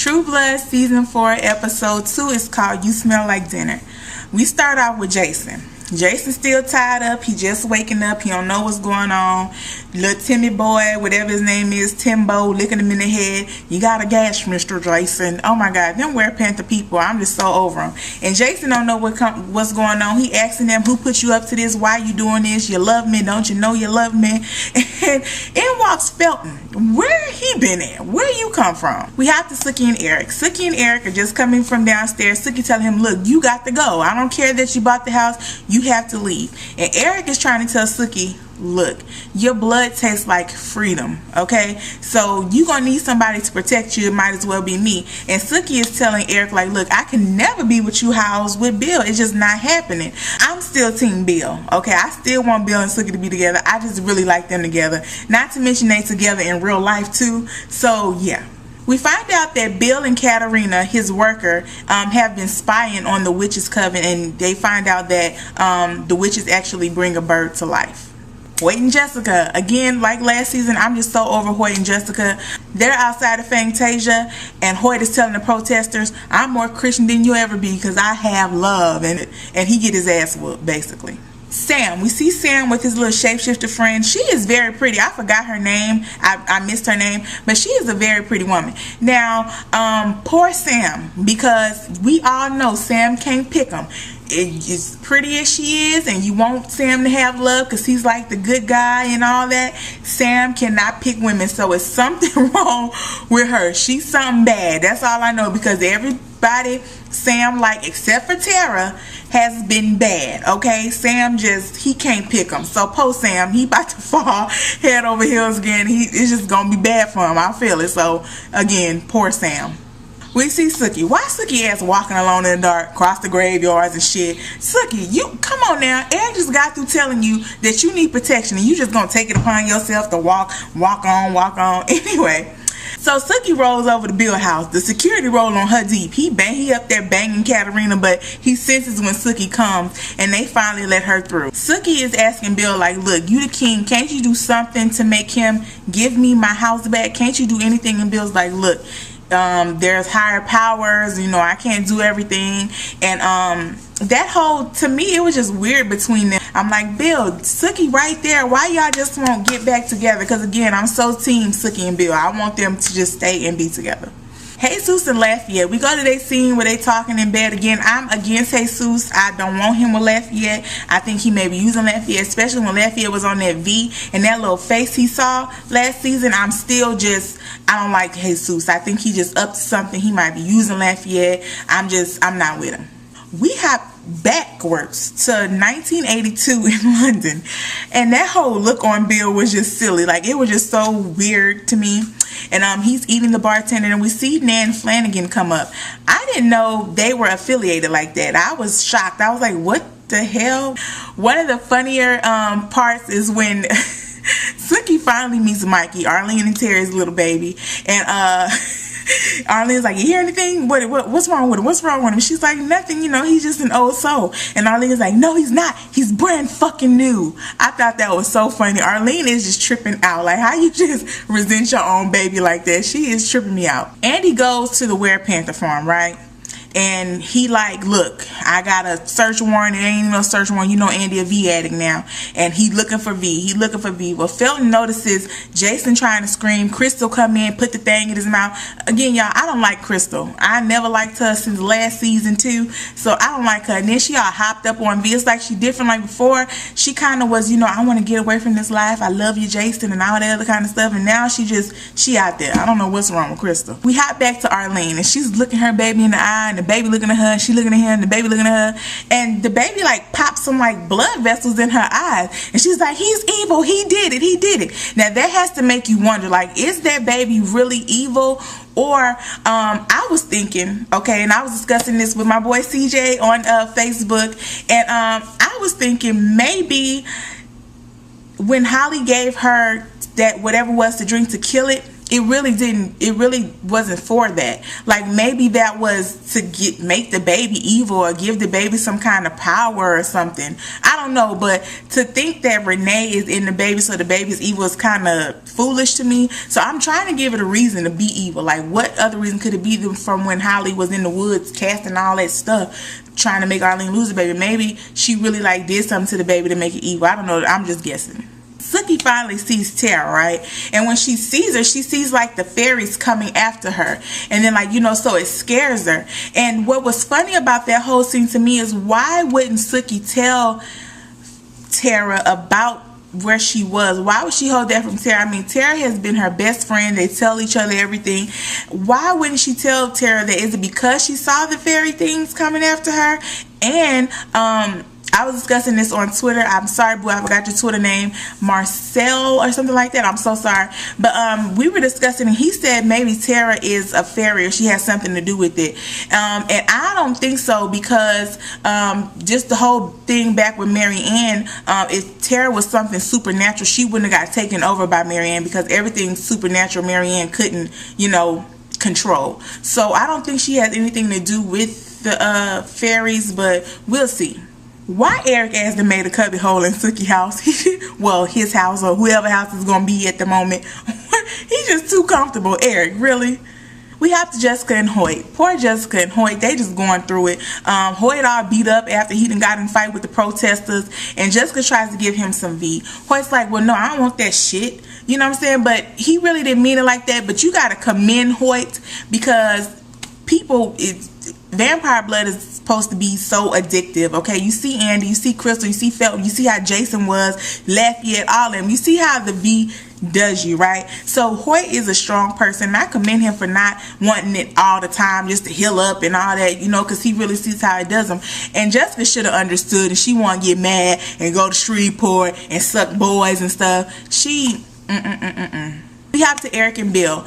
True Blood Season 4 Episode 2 is called You Smell Like Dinner. We start off with Jason. Jason's still tied up. He just waking up. He don't know what's going on. Little Timmy boy, whatever his name is, Timbo, licking him in the head. You got a gash, Mr. Jason. Oh my God, them Wear Panther people, I'm just so over them. And Jason don't know what's going on. He asking them, who put you up to this? Why you doing this? You love me, don't you know you love me? And in walks Felton. Where he been at? Where you come from? We have to Sookie and Eric. Sookie and Eric are just coming from downstairs. Sookie telling him, look, you got to go. I don't care that you bought the house. You have to leave. And Eric is trying to tell Sookie, look, your blood tastes like freedom, okay? So you gonna need somebody to protect you. It might as well be me. And Sookie is telling Eric, like, look, I can never be with you how I was with Bill. It's just not happening. I'm still team Bill, okay? I still want Bill and Sookie to be together. I just really like them together. Not to mention they together in real life too. So yeah. We find out that Bill and Katarina, his worker, have been spying on the witch's coven, and they find out that the witches actually bring a bird to life. Hoyt and Jessica, again, like last season, I'm just so over Hoyt and Jessica. They're outside of Fantasia, and Hoyt is telling the protesters, I'm more Christian than you ever be because I have love, and he get his ass whooped, basically. Sam, we see Sam with his little shapeshifter friend. She is very pretty. I forgot her name. I missed her name, but she is a very pretty woman. Now, poor Sam, because we all know Sam can't pick him. As pretty as she is, and you want Sam to have love because he's like the good guy and all that, Sam cannot pick women. So it's something wrong with her. She's something bad. That's all I know, because everybody Sam like, except for Tara, has been bad, okay? Sam he can't pick him. So poor Sam, he about to fall head over heels again. It's just gonna be bad for him. I feel it. So again, poor Sam. We see Sookie. Why Sookie ass walking alone in the dark, across the graveyards and shit? Sookie, you come on now. Eric just got through telling you that you need protection, and you just gonna take it upon yourself to walk on. Anyway, so Sookie rolls over to Bill house. The security roll on her deep. He up there banging Katarina, but he senses when Sookie comes, and they finally let her through. Sookie is asking Bill, like, look, you the king. Can't you do something to make him give me my house back? Can't you do anything? And Bill's like, look, there's higher powers, you know, I can't do everything. And that whole, to me, it was just weird between them. I'm like, Bill, Sookie right there, why y'all just won't get back together? Because again, I'm so team Sookie and Bill. I want them to just stay and be together. Jesus and Lafayette, we go to their scene where they talking in bed. Again, I'm against Jesus. I don't want him with Lafayette. I think he may be using Lafayette, especially when Lafayette was on that V and that little face he saw last season. I'm still just, I don't like Jesus. I think he just up to something. He might be using Lafayette. I'm not with him. We hop backwards to 1982 in London, and that whole look on Bill was just silly. Like, it was just so weird to me. And he's eating the bartender, and we see Nan Flanagan come up. I didn't know they were affiliated like that. I was shocked. I was like, what the hell? One of the funnier parts is when Sookie finally meets Mikey, Arlene and Terry's little baby, and Arlene's like, you hear anything? What's wrong with him? What's wrong with him? She's like, nothing, you know, he's just an old soul. And Arlene's like, no, he's not. He's brand fucking new. I thought that was so funny. Arlene is just tripping out. Like, how you just resent your own baby like that? She is tripping me out. Andy goes to the Wear Panther farm, right? And he like, look, I got a search warrant. It ain't no search warrant. You know Andy a V addict now. And he looking for V. He looking for V. Well, Felton notices Jason trying to scream. Crystal come in, put the thing in his mouth. Again, y'all, I don't like Crystal. I never liked her since last season too. So I don't like her. And then she all hopped up on V. It's like she different. Like before, she kind of was, you know, I want to get away from this life. I love you, Jason, and all that other kind of stuff. And now she out there. I don't know what's wrong with Crystal. We hop back to Arlene, and she's looking her baby in the eye, and the baby looking at her, and she looking at him, the baby looking at her, and the baby like pops some like blood vessels in her eyes, and she's like, he's evil, he did it. Now that has to make you wonder, like, is that baby really evil? Or I was thinking, okay, and I was discussing this with my boy CJ on Facebook, and I was thinking maybe when Holly gave her that whatever was to drink to kill it, it really wasn't for that. Like, maybe that was to make the baby evil or give the baby some kind of power or something. I don't know, but to think that Renee is in the baby so the baby's evil is kind of foolish to me. So I'm trying to give it a reason to be evil. Like, what other reason could it be than from when Holly was in the woods casting all that stuff, trying to make Arlene lose the baby? Maybe she really like did something to the baby to make it evil. I don't know. I'm just guessing. Sookie finally sees Tara, right? And when she sees her, she sees like the fairies coming after her. And then, like, you know, so it scares her. And what was funny about that whole scene to me is, why wouldn't Sookie tell Tara about where she was? Why would she hold that from Tara? I mean, Tara has been her best friend. They tell each other everything. Why wouldn't she tell Tara that? Is it because she saw the fairy things coming after her? And I was discussing this on Twitter. I'm sorry, boo, I forgot your Twitter name. Marcel or something like that. I'm so sorry. But we were discussing, and he said maybe Tara is a fairy or she has something to do with it. And I don't think so, because just the whole thing back with Marianne, if Tara was something supernatural, she wouldn't have got taken over by Marianne, because everything supernatural Marianne couldn't, you know, control. So I don't think she has anything to do with the fairies, but we'll see. Why Eric asked the maid a cubby hole in Sookie's house? Well, his house or whoever house is going to be at the moment. He's just too comfortable. Eric, really? We have to Jessica and Hoyt. Poor Jessica and Hoyt, they just going through it. Hoyt all beat up after he done got in a fight with the protesters, and Jessica tries to give him some V. Hoyt's like, well, no, I don't want that shit. You know what I'm saying? But he really didn't mean it like that. But you got to commend Hoyt, because people, vampire blood is supposed to be so addictive. Okay, you see Andy, you see Crystal, you see Felton, you see how Jason was, Lafayette, all of them. You see how the V does you, right? So Hoyt is a strong person, and I commend him for not wanting it all the time, just to heal up and all that, you know, because he really sees how it does him. And Jessica should have understood, and she want to get mad and go to Shreveport and suck boys and stuff. She We have to Eric and Bill.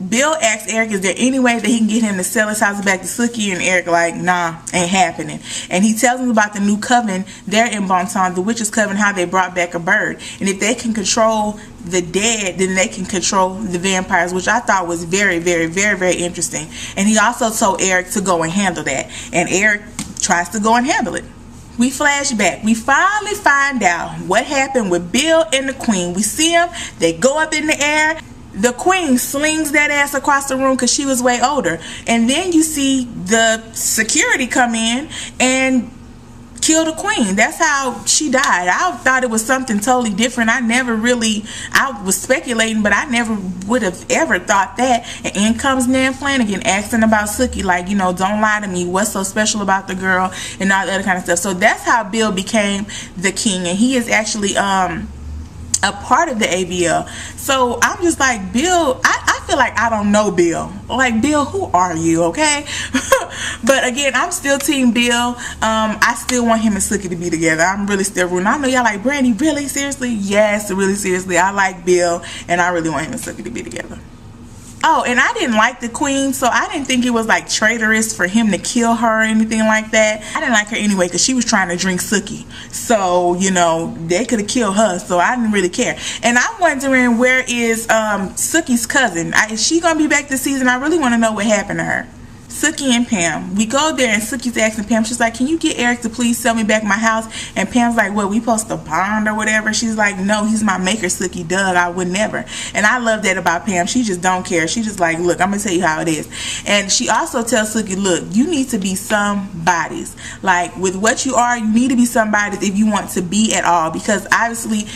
Bill asks Eric, is there any way that he can get him to sell his house back to Sookie? And Eric like, nah, ain't happening. And he tells him about the new coven there in Bonton, the witches' coven, how they brought back a bird. And if they can control the dead, then they can control the vampires, which I thought was very, very, very, very interesting. And he also told Eric to go and handle that. And Eric tries to go and handle it. We flash back. We finally find out what happened with Bill and the Queen. We see them. They go up in the air. The Queen slings that ass across the room because she was way older. And then you see the security come in and kill the Queen. That's how she died. I thought it was something totally different. I was speculating, but I never would have ever thought that. And in comes Nan Flanagan asking about Sookie, like, you know, don't lie to me. What's so special about the girl and all the other kind of stuff. So that's how Bill became the king. And he is actually a part of the ABL. So I'm just like, Bill, I feel like I don't know Bill. Like, Bill, who are you? Okay. But again, I'm still team Bill. I still want him and Sookie to be together. I'm really still rooting. I know y'all like, Brandy, really? Seriously? Yes, really seriously. I like Bill, and I really want him and Sookie to be together. Oh, and I didn't like the Queen, so I didn't think it was like traitorous for him to kill her or anything like that. I didn't like her anyway because she was trying to drink Sookie. So, you know, they could have killed her, so I didn't really care. And I'm wondering, where is Sookie's cousin? Is she going to be back this season? I really want to know what happened to her. Sookie and Pam. We go there and Sookie's asking Pam, she's like, can you get Eric to please sell me back my house? And Pam's like, what, we supposed to bond or whatever? She's like, no, he's my maker, Sookie, duh, I would never. And I love that about Pam. She just don't care. She just like, look, I'm gonna tell you how it is. And she also tells Sookie, look, you need to be somebody's. Like, with what you are, you need to be somebody's if you want to be at all, because obviously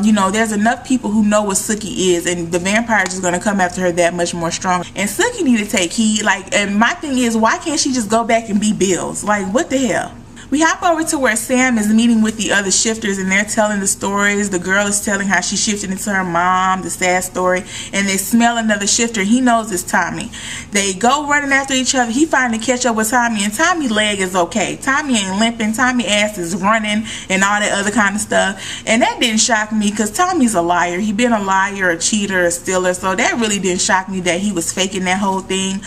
you know, there's enough people who know what Sookie is, and the vampire is going to come after her that much more strong. And Sookie need to take heed. Like, and my thing is, why can't she just go back and be Bill's? Like, what the hell? We hop over to where Sam is meeting with the other shifters, and they're telling the stories. The girl is telling how she shifted into her mom, the sad story, and they smell another shifter. He knows it's Tommy. They go running after each other. He finally catch up with Tommy, and Tommy's leg is okay. Tommy ain't limping. Tommy's ass is running and all that other kind of stuff. And that didn't shock me because Tommy's a liar. He been a liar, a cheater, a stealer, so that really didn't shock me that he was faking that whole thing.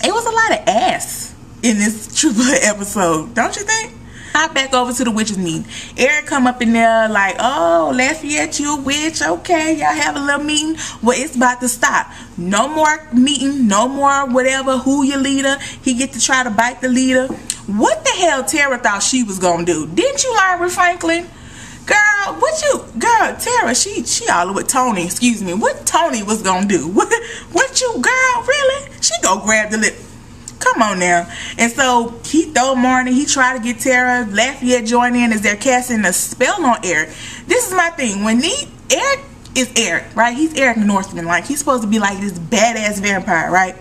It was a lot of ass in this True Blood episode, don't you think? Hop back over to the witches meeting. Eric come up in there like, oh, Lafayette, you a witch. Okay, y'all have a little meeting. Well, it's about to stop. No more meeting. No more whatever. Who your leader. He get to try to bite the leader. What the hell Tara thought she was going to do? Didn't you learn with Franklin? Girl, Tara, she all with Tony, excuse me. What Tony was going to do? What you, girl, really? She go grab the lip. Come on now. And so he throw Marnie. He try to get Tara. Lafayette join in as they're casting a spell on Eric. This is my thing. Eric is Eric, right? He's Eric Northman. Like, he's supposed to be like this badass vampire, right?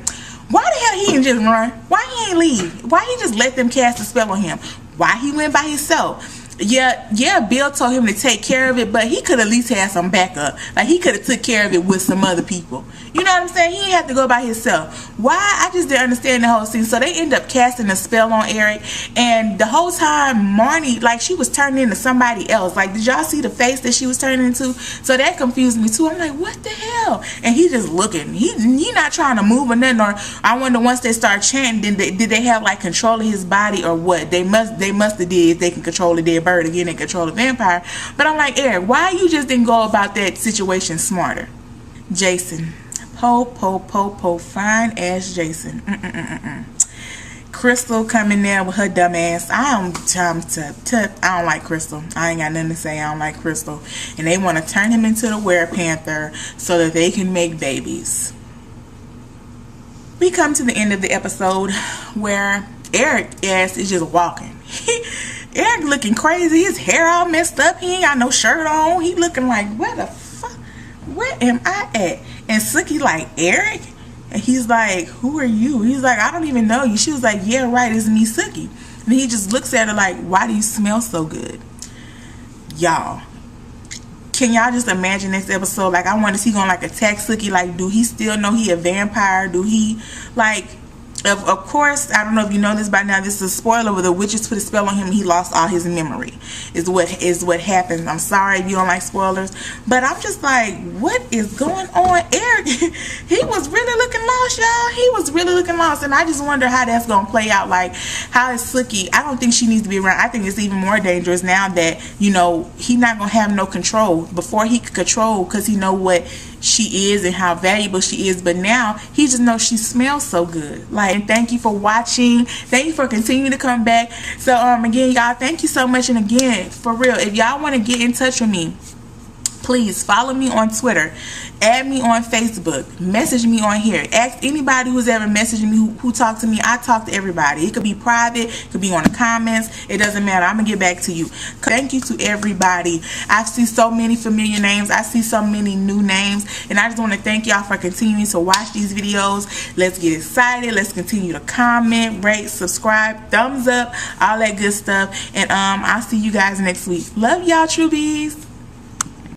Why the hell he didn't just run? Why he ain't leave? Why he just let them cast a spell on him? Why he went by himself? Yeah, Bill told him to take care of it, but he could at least have some backup. Like, he could have took care of it with some other people. You know what I'm saying? He didn't have to go by himself. Why? I just didn't understand the whole scene. So they end up casting a spell on Eric, and the whole time Marnie, like, she was turning into somebody else. Like, did y'all see the face that she was turning into? So that confused me too. I'm like, what the hell? And he just looking. He not trying to move or nothing. Or I wonder, once they start chanting, did they have like control of his body or what? They must have did. They can control a dead bird again and control a vampire. But I'm like, Eric, why you just didn't go about that situation smarter? Jason. Po, fine ass Jason. Crystal coming there with her dumb ass. I don't like Crystal. I ain't got nothing to say. I don't like Crystal. And they want to turn him into the werepanther so that they can make babies. We come to the end of the episode where Eric ass is just walking. Eric looking crazy. His hair all messed up. He ain't got no shirt on. He looking like, where the fuck? Where am I at? And Sookie like, Eric? And he's like, who are you? He's like, I don't even know you. She was like, yeah, right, it's me, Sookie. And he just looks at her like, why do you smell so good? Y'all, can y'all just imagine this episode? Like, I wonder, is he gonna like attack Sookie? Like, do he still know he a vampire? Do he like... Of course, I don't know if you know this by now, this is a spoiler, where the witches put a spell on him and he lost all his memory is what happened. I'm sorry if you don't like spoilers, but I'm just like, what is going on? Eric, he was really looking lost, y'all. He was really looking lost, and I just wonder how that's gonna play out. Like, how is Sookie? I don't think she needs to be around. I think it's even more dangerous now that, you know, he not gonna have no control. Before he could control, because he know what she is and how valuable she is, but now he just knows she smells so good. Like, and thank you for watching. Thank you for continuing to come back. So again, y'all, thank you so much. And again, for real, if y'all want to get in touch with me, please follow me on Twitter, add me on Facebook, message me on here. Ask anybody who's ever messaged me, who talked to me. I talk to everybody. It could be private, it could be on the comments. It doesn't matter. I'm gonna get back to you. Thank you to everybody. I see so many familiar names. I see so many new names, and I just want to thank y'all for continuing to watch these videos. Let's get excited. Let's continue to comment, rate, subscribe, thumbs up, all that good stuff. And I'll see you guys next week. Love y'all, Trubies.